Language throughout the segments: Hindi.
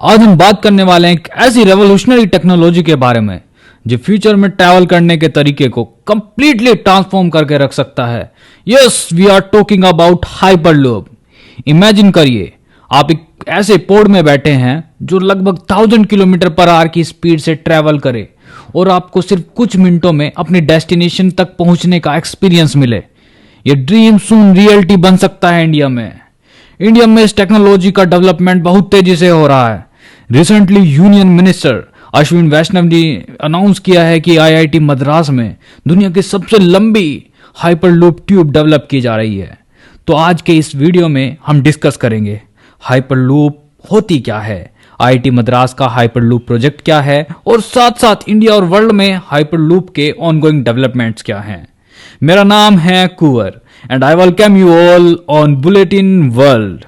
आज हम बात करने वाले हैं एक ऐसी रेवोल्यूशनरी टेक्नोलॉजी के बारे में जो फ्यूचर में ट्रैवल करने के तरीके को कंप्लीटली ट्रांसफॉर्म करके रख सकता है। Yes, we are talking about hyperloop. Imagine करिए आप एक ऐसे पोड में बैठे हैं जो लगभग 1000 किलोमीटर पर आवर की स्पीड से ट्रैवल करे और आपको सिर्फ कुछ मिनटों में अपनी डेस्टिनेशन तक पहुंचने का एक्सपीरियंस मिले। ये ड्रीम सून रियलिटी बन सकता है इंडिया में इस टेक्नोलॉजी का डेवलपमेंट बहुत तेजी से हो रहा है। रिसेंटली यूनियन मिनिस्टर अश्विन वैष्णव ने अनाउंस किया है कि आईआईटी मद्रास में दुनिया की सबसे लंबी हाइपरलूप ट्यूब डेवलप की जा रही है। तो आज के इस वीडियो में हम डिस्कस करेंगे हाइपरलूप होती क्या है, आईआईटी मद्रास का हाइपरलूप प्रोजेक्ट क्या है और साथ साथ इंडिया और वर्ल्ड में हाइपरलूप के ऑनगोइंग डेवलपमेंट्स क्या हैं। मेरा नाम है Kunwar and I welcome you all on Bulletin World.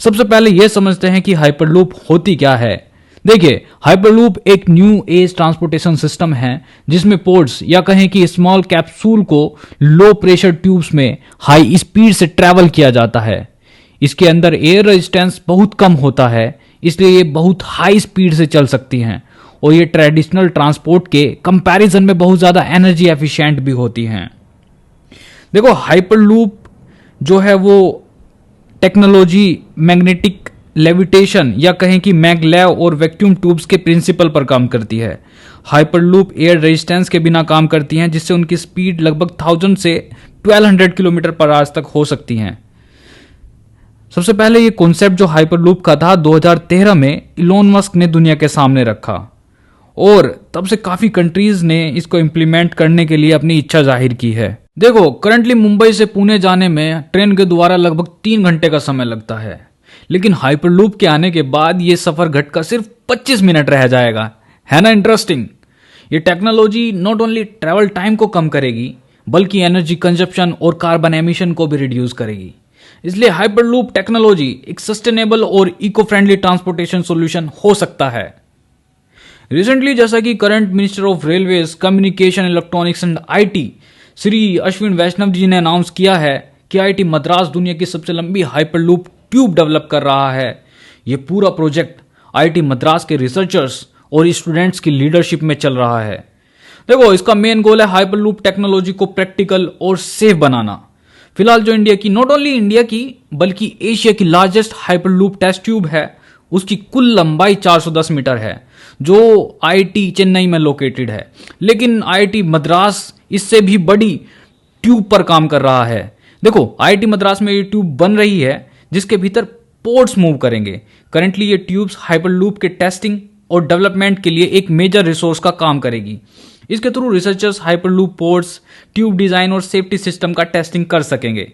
सबसे पहले यह समझते हैं कि हाइपरलूप होती क्या है। देखिए, हाइपरलूप एक न्यू एज ट्रांसपोर्टेशन सिस्टम है जिसमें पोर्ट्स या कहें कि स्मॉल कैप्सूल को लो प्रेशर ट्यूब्स में हाई स्पीड से ट्रैवल किया जाता है। इसके अंदर एयर रेजिस्टेंस बहुत कम होता है, इसलिए ये बहुत हाई स्पीड से चल सकती हैं और ये ट्रेडिशनल ट्रांसपोर्ट के कंपैरिजन में बहुत ज्यादा एनर्जी एफिशिएंट भी होती हैं। देखो, हाइपरलूप जो है वो टेक्नोलॉजी मैग्नेटिक लेविटेशन या कहें कि मैगलेव और वैक्यूम ट्यूब्स के प्रिंसिपल पर काम करती है। हाइपरलूप एयर रेजिस्टेंस के बिना काम करती हैं, जिससे उनकी स्पीड लगभग 1000 से 1200 किलोमीटर पर आवर तक हो सकती हैं। सबसे पहले ये कॉन्सेप्ट जो हाइपरलूप का था 2013 में इलोन मस्क ने दुनिया के सामने रखा और तब से काफी कंट्रीज ने इसको इम्प्लीमेंट करने के लिए अपनी इच्छा जाहिर की है। देखो, करंटली मुंबई से पुणे जाने में ट्रेन के द्वारा लगभग 3 घंटे का समय लगता है, लेकिन हाइपरलूप के आने के बाद ये सफर घटकर सिर्फ 25 मिनट रह जाएगा। है ना इंटरेस्टिंग? ये technology not only travel time को कम करेगी बल्कि एनर्जी कंजप्शन और कार्बन एमिशन को भी रिड्यूस करेगी। इसलिए हाइपरलूप टेक्नोलॉजी एक सस्टेनेबल और इको फ्रेंडली ट्रांसपोर्टेशन सोल्यूशन हो सकता है। रिसेंटली, जैसा कि current minister of railways, communication, electronics and IT Shri Ashwin Vaishnaw ji ने अनाउंस किया है कि आईआईटी मद्रास दुनिया की सबसे लंबी हाइपरलूप ट्यूब डेवलप कर रहा है। यह पूरा प्रोजेक्ट आईआईटी मद्रास के रिसर्चर्स और स्टूडेंट्स की लीडरशिप में चल रहा है। देखो, इसका मेन गोल है हाइपरलूप टेक्नोलॉजी को प्रैक्टिकल और सेफ बनाना। फिलहाल जो इंडिया की, नॉट ओनली इंडिया की बल्कि एशिया की लार्जेस्ट हाइपरलूप टेस्ट ट्यूब है, उसकी कुल लंबाई 410 मीटर है जो आईआईटी चेन्नई में लोकेटेड है। लेकिन आईआईटी मद्रास इससे भी बड़ी ट्यूब पर काम कर रहा है। देखो, आईआईटी मद्रास में ये ट्यूब बन रही है जिसके भीतर पोर्ट्स मूव करेंगे। करंटली ये ट्यूब्स हाइपरलूप के टेस्टिंग और डेवलपमेंट के लिए एक मेजर रिसोर्स का काम करेगी। इसके through researchers hyperloop ports, tube design और सेफ्टी सिस्टम का टेस्टिंग कर सकेंगे।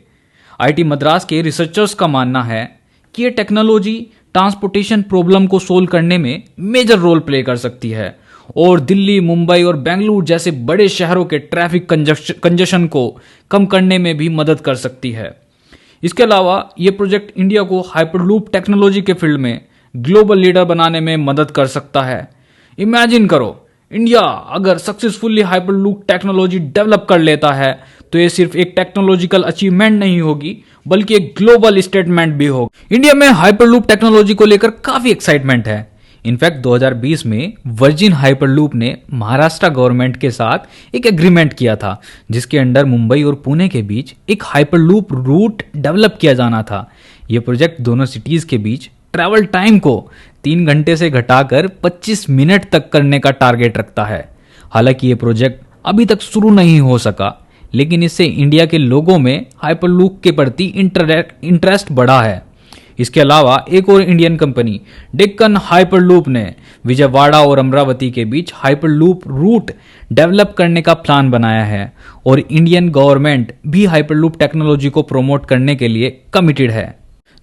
आईआईटी मद्रास के रिसर्चर्स का मानना है कि ये टेक्नोलॉजी ट्रांसपोर्टेशन प्रॉब्लम को सोल्व करने में मेजर रोल प्ले कर सकती है और दिल्ली, मुंबई और बेंगलुरु जैसे बड़े शहरों के ट्रैफिक कंजेशन को कम करने में भी मदद कर सकती है। इसके अलावा यह प्रोजेक्ट इंडिया को हाइपरलूप टेक्नोलॉजी के फील्ड में ग्लोबल लीडर बनाने में मदद कर सकता है। इमेजिन करो, इंडिया अगर सक्सेसफुली हाइपरलूप टेक्नोलॉजी डेवलप कर लेता है तो ये सिर्फ एक टेक्नोलॉजिकल अचीवमेंट नहीं होगी बल्कि एक ग्लोबल स्टेटमेंट भी होगी। इंडिया में हाइपरलूप टेक्नोलॉजी को लेकर काफी एक्साइटमेंट है। इनफैक्ट 2020 में वर्जिन हाइपरलूप ने महाराष्ट्र गवर्नमेंट के साथ एक एग्रीमेंट किया था जिसके अंडर मुंबई और पुणे के बीच एक हाइपरलूप रूट डेवलप किया जाना था। यह प्रोजेक्ट दोनों सिटीज के बीच ट्रैवल टाइम को 3 घंटे से घटाकर 25 मिनट तक करने का टारगेट रखता है। हालांकि यह प्रोजेक्ट अभी तक शुरू नहीं हो सका, लेकिन इससे इंडिया के लोगों में हाइपरलूप के प्रति इंटरेस्ट बढ़ा है। इसके अलावा एक और इंडियन कंपनी डेक्कन हाइपरलूप ने विजयवाड़ा और अमरावती के बीच हाइपरलूप रूट डेवलप करने का प्लान बनाया है और इंडियन गवर्नमेंट भी हाइपरलूप टेक्नोलॉजी को प्रमोट करने के लिए कमिटेड है।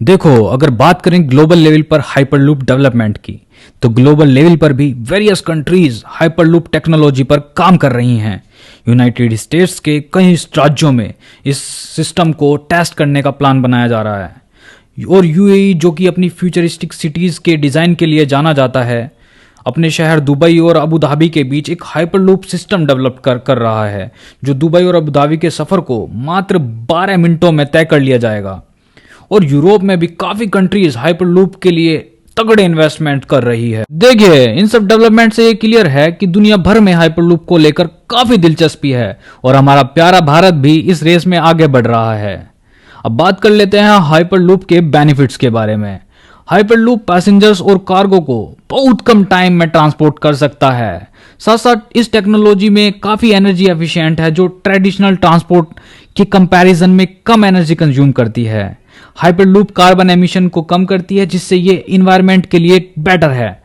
देखो, अगर बात करें ग्लोबल लेवल पर हाइपरलूप डेवलपमेंट की, तो ग्लोबल लेवल पर भी वेरियस कंट्रीज हाइपरलूप टेक्नोलॉजी पर काम कर रही हैं। यूनाइटेड स्टेट्स के कई राज्यों में इस सिस्टम को टेस्ट करने का प्लान बनाया जा रहा है और यूएई, जो कि अपनी फ्यूचरिस्टिक सिटीज के डिजाइन के लिए जाना जाता है, अपने शहर दुबई और अबू धाबी के बीच एक हाइपरलूप सिस्टम डेवलप कर रहा है जो दुबई और अबू धाबी के सफर को मात्र 12 मिनटों में तय कर लिया जाएगा। और यूरोप में भी काफी कंट्रीज हाइपरलूप के लिए तगड़े इन्वेस्टमेंट कर रही है। देखिए, इन सब डेवलपमेंट से ये क्लियर है कि दुनिया भर में हाइपरलूप को लेकर काफी दिलचस्पी है और हमारा प्यारा भारत भी इस रेस में आगे बढ़ रहा है। अब बात कर लेते हैं हाइपरलूप के बेनिफिट्स के बारे में। हाइपरलूप पैसेंजर्स और कार्गो को बहुत कम टाइम में ट्रांसपोर्ट कर सकता है। साथ साथ इस टेक्नोलॉजी में काफी एनर्जी एफिशिएंट है, जो ट्रेडिशनल ट्रांसपोर्ट के कंपैरिजन में कम एनर्जी कंज्यूम करती है। हाइपरलूप कार्बन एमिशन को कम करती है, जिससे ये इन्वायरमेंट के लिए बेटर है।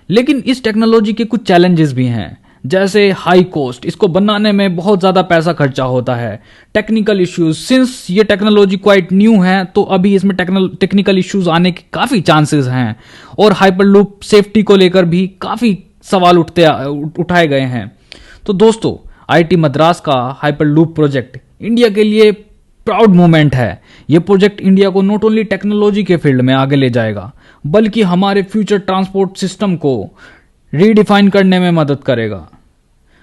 लेकिन इस टेक्नोलॉजी के कुछ चैलेंजेस भी हैं, जैसे हाई कॉस्ट, इसको बनाने में बहुत ज़्यादा पैसा खर्चा होता है। टेक्निकल इश्यूज, सिंस ये टेक्नोलॉजी क्वाइट न्यू है तो अभी इसमें टेक्निकल इश्यूज आने के काफ़ी चांसेस हैं। और हाइपरलूप सेफ्टी को लेकर भी काफ़ी सवाल उठाए गए हैं। तो दोस्तों, आईआईटी मद्रास का हाइपरलूप प्रोजेक्ट इंडिया के लिए प्राउड मोमेंट है। यह प्रोजेक्ट इंडिया को नॉट ओनली टेक्नोलॉजी के फील्ड में आगे ले जाएगा, बल्कि हमारे फ्यूचर ट्रांसपोर्ट सिस्टम को रीडिफाइन करने में मदद करेगा।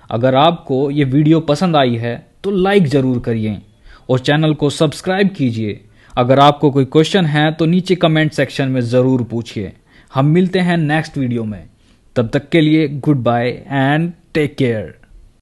अगर आपको ये वीडियो पसंद आई है तो लाइक ज़रूर करिए और चैनल को सब्सक्राइब कीजिए। अगर आपको कोई क्वेश्चन है तो नीचे कमेंट सेक्शन में ज़रूर पूछिए। हम मिलते हैं नेक्स्ट वीडियो में। तब तक के लिए goodbye and take care.